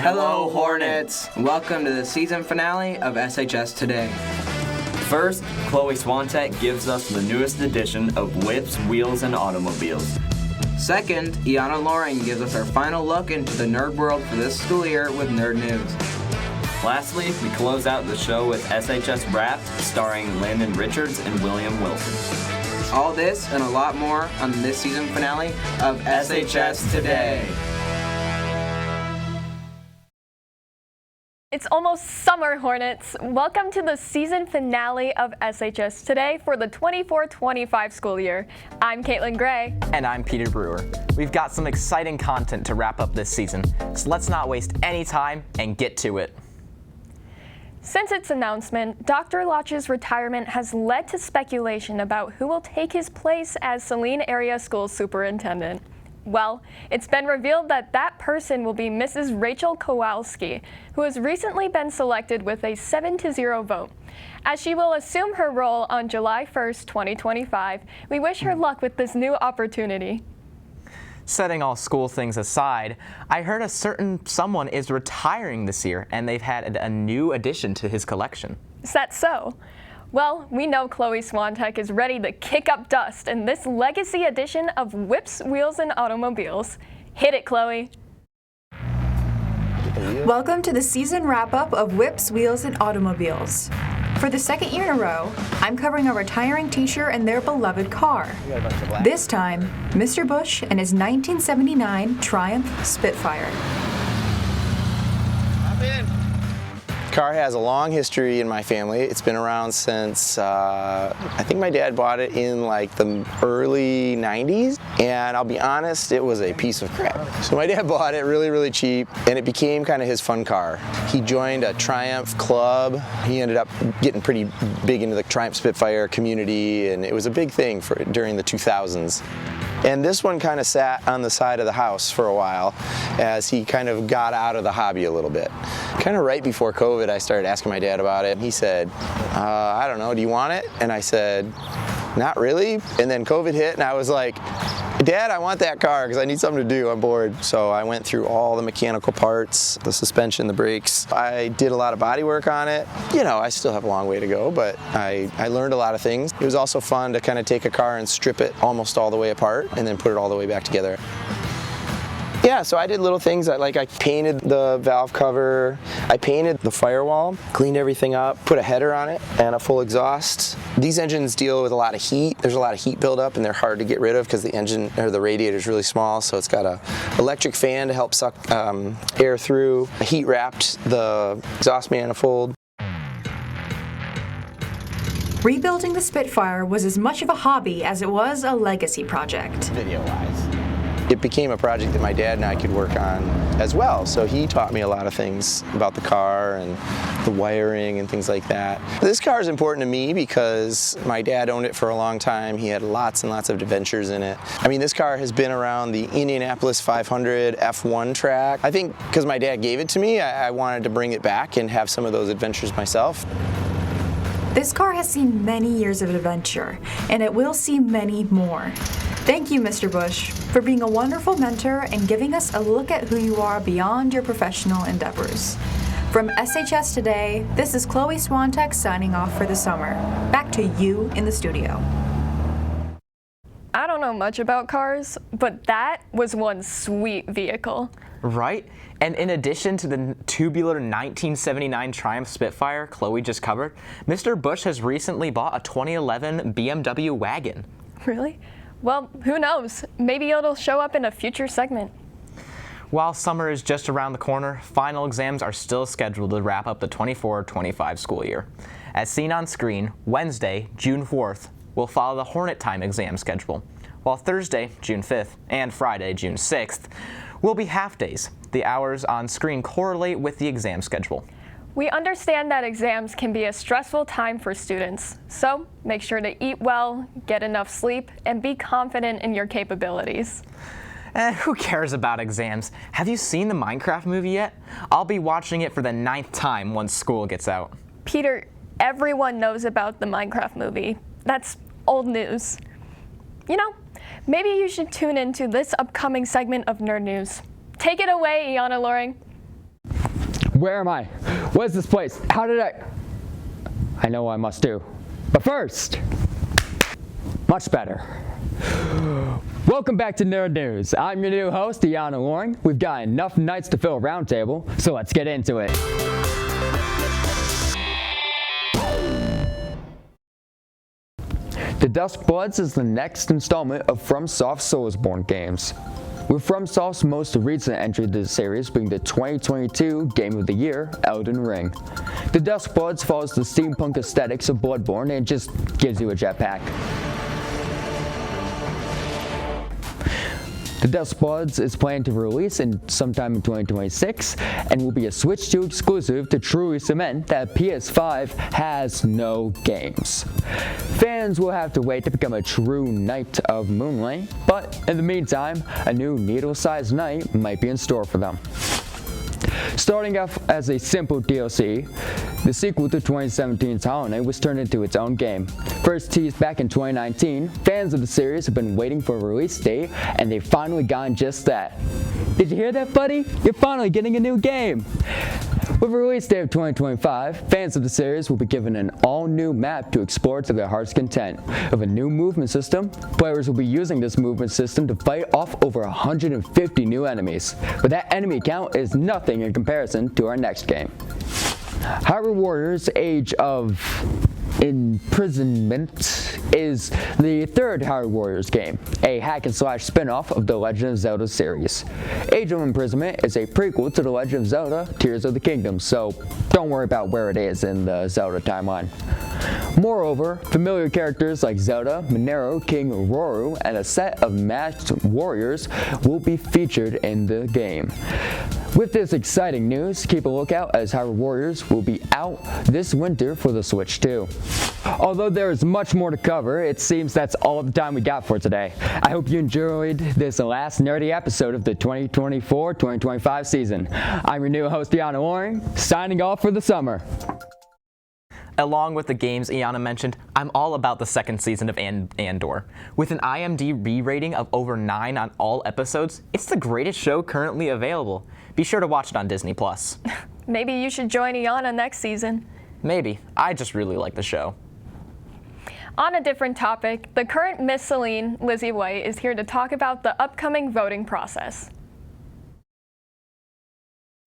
Hello, Hornets! Welcome to the season finale of SHS Today. First, Chloe Swantek gives us the newest edition of Whips, Wheels, and Automobiles. Second, Iana Loring gives us our final look into the nerd world for this school year with Nerd News. Lastly, we close out the show with SHS Wrapped, starring Landon Richards and William Wilson. All this and a lot more on this season finale of SHS Today. It's almost summer, Hornets. Welcome to the season finale of SHS Today for the 24-25 school year. I'm Katelyn Gray. And I'm Peter Brewer. We've got some exciting content to wrap up this season, so let's not waste any time and get to it. Since its announcement, Dr. Lodge's retirement has led to speculation about who will take his place as Saline Area School Superintendent. Well, it's been revealed that that person will be Mrs. Rachel Kowalski, who has recently been selected with a 7-0 vote. As she will assume her role on July 1st, 2025, we wish her luck with this new opportunity. Setting all school things aside, I heard a certain someone is retiring this year, and they've had a new addition to his collection. Is that so? Well, we know Chloe Swantek is ready to kick up dust in this legacy edition of Whips, Wheels, and Automobiles. Hit it, Chloe. Welcome to the season wrap-up of Whips, Wheels, and Automobiles. For the second year in a row, I'm covering a retiring teacher and their beloved car. This time, Mr. Bush and his 1979 Triumph Spitfire. Car has a long history in my family. It's been around since, I think my dad bought it in like the early 90s, and I'll be honest, it was a piece of crap. So my dad bought it really, really cheap, and it became kind of his fun car. He joined a Triumph club. He ended up getting pretty big into the Triumph Spitfire community, and it was a big thing during the 2000s. And this one kind of sat on the side of the house for a while as he kind of got out of the hobby a little bit. Kind of right before COVID, I started asking my dad about it. He said, I don't know, do you want it? And I said, not really. And then COVID hit and I was like, Dad, I want that car because I need something to do. I'm bored. So I went through all the mechanical parts, the suspension, the brakes. I did a lot of body work on it. You know, I still have a long way to go, but I learned a lot of things. It was also fun to kind of take a car and strip it almost all the way apart and then put it all the way back together. Yeah, so I did little things like I painted the valve cover, I painted the firewall, cleaned everything up, put a header on it and a full exhaust. These engines deal with a lot of heat. There's a lot of heat buildup and they're hard to get rid of because the engine or the radiator is really small, so it's got a electric fan to help suck air through. I heat wrapped the exhaust manifold. Rebuilding the Spitfire was as much of a hobby as it was a legacy project. Video-wise. It became a project that my dad and I could work on as well. So he taught me a lot of things about the car and the wiring and things like that. This car is important to me because my dad owned it for a long time. He had lots and lots of adventures in it. I mean, this car has been around the Indianapolis 500 F1 track. I think because my dad gave it to me, I wanted to bring it back and have some of those adventures myself. This car has seen many years of adventure, and it will see many more. Thank you, Mr. Bush, for being a wonderful mentor and giving us a look at who you are beyond your professional endeavors. From SHS Today, this is Chloe Swantek signing off for the summer. Back to you in the studio. I don't know much about cars, but that was one sweet vehicle. Right? And in addition to the tubular 1979 Triumph Spitfire Chloe just covered, Mr. Bush has recently bought a 2011 BMW wagon. Really? Well, who knows? Maybe it'll show up in a future segment. While summer is just around the corner, final exams are still scheduled to wrap up the 24-25 school year. As seen on screen, Wednesday, June 4th, will follow the Hornet Time exam schedule, while Thursday, June 5th, and Friday, June 6th, will be half days. The hours on screen correlate with the exam schedule. We understand that exams can be a stressful time for students, so make sure to eat well, get enough sleep, and be confident in your capabilities. Who cares about exams? Have you seen the Minecraft movie yet? I'll be watching it for the 9th time once school gets out. Peter, everyone knows about the Minecraft movie. That's old news. You know, maybe you should tune into this upcoming segment of Nerd News. Take it away, Iana Loring. Where am I? What is this place? How did I know what I must do. But first, much better. Welcome back to Nerd News. I'm your new host, Deanna Loring. We've got enough nights to fill a roundtable, so let's get into it. The Dusk Bloods is the next installment of FromSoft's Soulsborne games, with FromSoft's most recent entry to the series being the 2022 Game of the Year, Elden Ring. The Dusk Bloods follows the steampunk aesthetics of Bloodborne and just gives you a jetpack. The Dusk Bloods is planned to release sometime in 2026 and will be a Switch 2 exclusive to truly cement that PS5 has no games. Fans will have to wait to become a true Knight of Moonlight, but in the meantime, a new needle-sized knight might be in store for them. Starting off as a simple DLC, the sequel to 2017's Hollow Knight was turned into its own game. First teased back in 2019, fans of the series have been waiting for a release date, and they've finally gotten just that. Did you hear that, buddy? You're finally getting a new game! With a release date of 2025, fans of the series will be given an all-new map to explore to their heart's content. With a new movement system, players will be using this movement system to fight off over 150 new enemies, but that enemy count is nothing in comparison to our next game. Hyrule Warriors Age of Imprisonment is the third Hyrule Warriors game, a hack-and-slash spin-off of the Legend of Zelda series. Age of Imprisonment is a prequel to the Legend of Zelda Tears of the Kingdom, so don't worry about where it is in the Zelda timeline. Moreover, familiar characters like Zelda, Monero, King Roru, and a set of masked warriors will be featured in the game. With this exciting news, keep a lookout as Hyrule Warriors will be out this winter for the Switch 2. Although there is much more to cover, it seems that's all the time we got for today. I hope you enjoyed this last nerdy episode of the 2024-2025 season. I'm your new host, Iana Loring, signing off for the summer. Along with the games Iana mentioned, I'm all about the second season of Andor. With an IMDb rating of over 9 on all episodes, it's the greatest show currently available. Be sure to watch it on Disney+. Maybe you should join Iana next season. Maybe. I just really like the show. On a different topic, the current Miss Saline, Lizzie White, is here to talk about the upcoming voting process.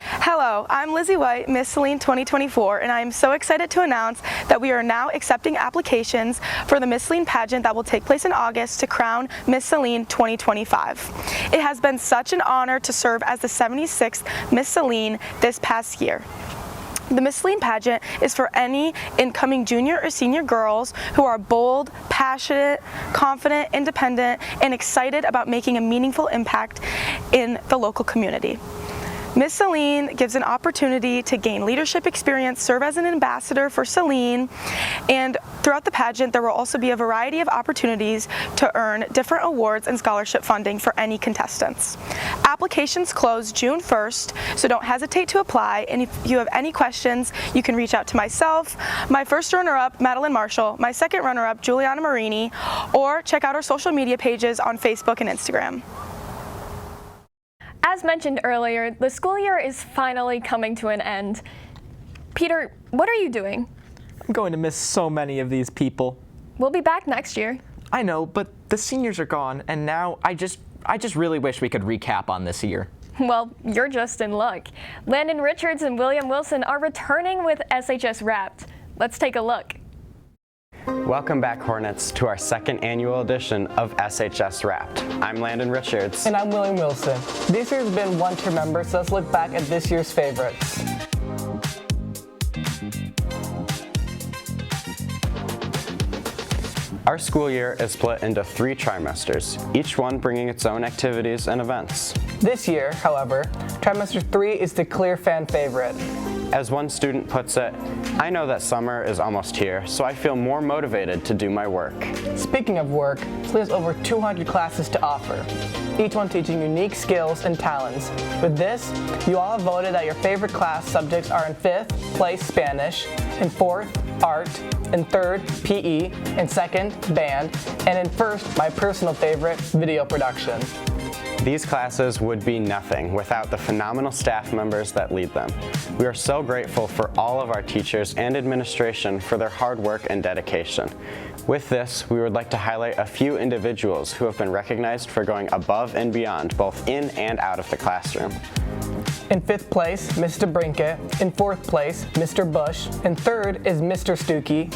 Hello, I'm Lizzie White, Miss Saline 2024, and I am so excited to announce that we are now accepting applications for the Miss Saline pageant that will take place in August to crown Miss Saline 2025. It has been such an honor to serve as the 76th Miss Saline this past year. The Miss Saline pageant is for any incoming junior or senior girls who are bold, passionate, confident, independent, and excited about making a meaningful impact in the local community. Miss Saline gives an opportunity to gain leadership experience, serve as an ambassador for Saline, and throughout the pageant there will also be a variety of opportunities to earn different awards and scholarship funding for any contestants. Applications close June 1st, so don't hesitate to apply, and if you have any questions, you can reach out to myself, my first runner-up, Madeline Marshall, my second runner-up, Juliana Marini, or check out our social media pages on Facebook and Instagram. As mentioned earlier, the school year is finally coming to an end. Peter, what are you doing? I'm going to miss so many of these people. We'll be back next year. I know, but the seniors are gone, and now I just really wish we could recap on this year. Well, you're just in luck. Landon Richards and William Wilson are returning with SHS Wrapped. Let's take a look. Welcome back, Hornets, to our second annual edition of SHS Wrapped. I'm Landon Richards. And I'm William Wilson. This year's been one to remember, so let's look back at this year's favorites. Our school year is split into 3 trimesters, each one bringing its own activities and events. This year, however, trimester 3 is the clear fan favorite. As one student puts it, I know that summer is almost here, so I feel more motivated to do my work. Speaking of work, SLE has over 200 classes to offer, each one teaching unique skills and talents. With this, you all have voted that your favorite class subjects are in 5th place Spanish, in 4th, art, in 3rd, PE, in 2nd, band, and in 1st, my personal favorite, video production. These classes would be nothing without the phenomenal staff members that lead them. We are so grateful for all of our teachers and administration for their hard work and dedication. With this, we would like to highlight a few individuals who have been recognized for going above and beyond, both in and out of the classroom. In 5th place, Mr. Brinkett. In 4th place, Mr. Bush. In 3rd is Mr. Stuckey.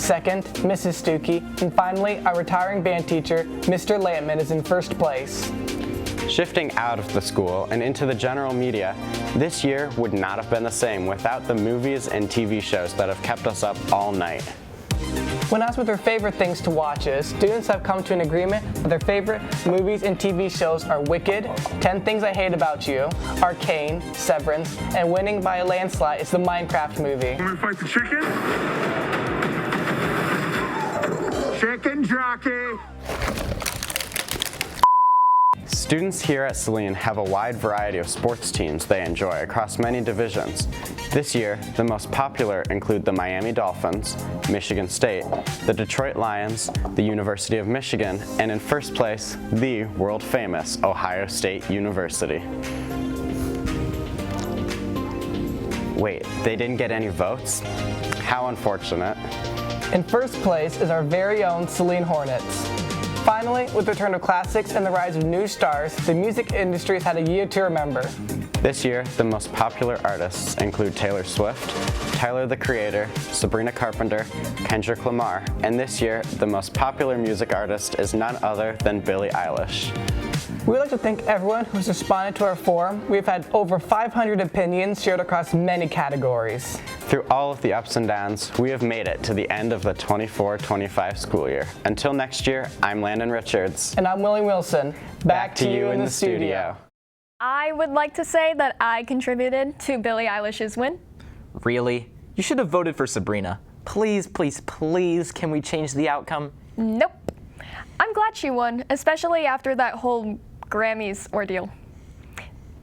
2nd, Mrs. Stuckey. And finally, our retiring band teacher, Mr. Lampman, is in 1st place. Shifting out of the school and into the general media, this year would not have been the same without the movies and TV shows that have kept us up all night. When asked what their favorite things to watch is, students have come to an agreement that their favorite movies and TV shows are Wicked, 10 Things I Hate About You, Arcane, Severance, and winning by a landslide is the Minecraft movie. Want to fight the chicken? Chicken jockey! Students here at Saline have a wide variety of sports teams they enjoy across many divisions. This year, the most popular include the Miami Dolphins, Michigan State, the Detroit Lions, the University of Michigan, and in 1st place, the world-famous Ohio State University. Wait, they didn't get any votes? How unfortunate. In 1st place is our very own Saline Hornets. Finally, with the return of classics and the rise of new stars, the music industry has had a year to remember. This year, the most popular artists include Taylor Swift, Tyler the Creator, Sabrina Carpenter, Kendrick Lamar, and this year, the most popular music artist is none other than Billie Eilish. We'd like to thank everyone who's responded to our forum. We've had over 500 opinions shared across many categories. Through all of the ups and downs, we have made it to the end of the 24-25 school year. Until next year, I'm Landon Richards. And I'm William Wilson. Back to you in the studio. I would like to say that I contributed to Billie Eilish's win. Really? You should have voted for Sabrina. Please, please, please, can we change the outcome? Nope. I'm glad she won, especially after that whole Grammys ordeal.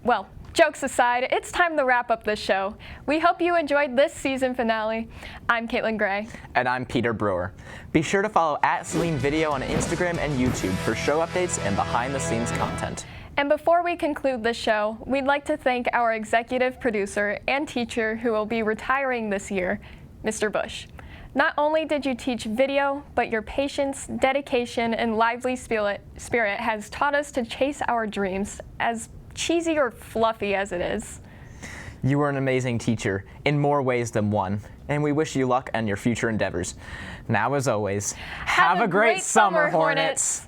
Well, jokes aside, it's time to wrap up this show. We hope you enjoyed this season finale. I'm Katelyn Gray. And I'm Peter Brewer. Be sure to follow @Saline Video on Instagram and YouTube for show updates and behind-the-scenes content. And before we conclude the show, we'd like to thank our executive producer and teacher who will be retiring this year, Mr. Bush. Not only did you teach video, but your patience, dedication, and lively spirit has taught us to chase our dreams, as cheesy or fluffy as it is. You were an amazing teacher in more ways than one, and we wish you luck on your future endeavors. Now, as always, have a great summer, Hornets!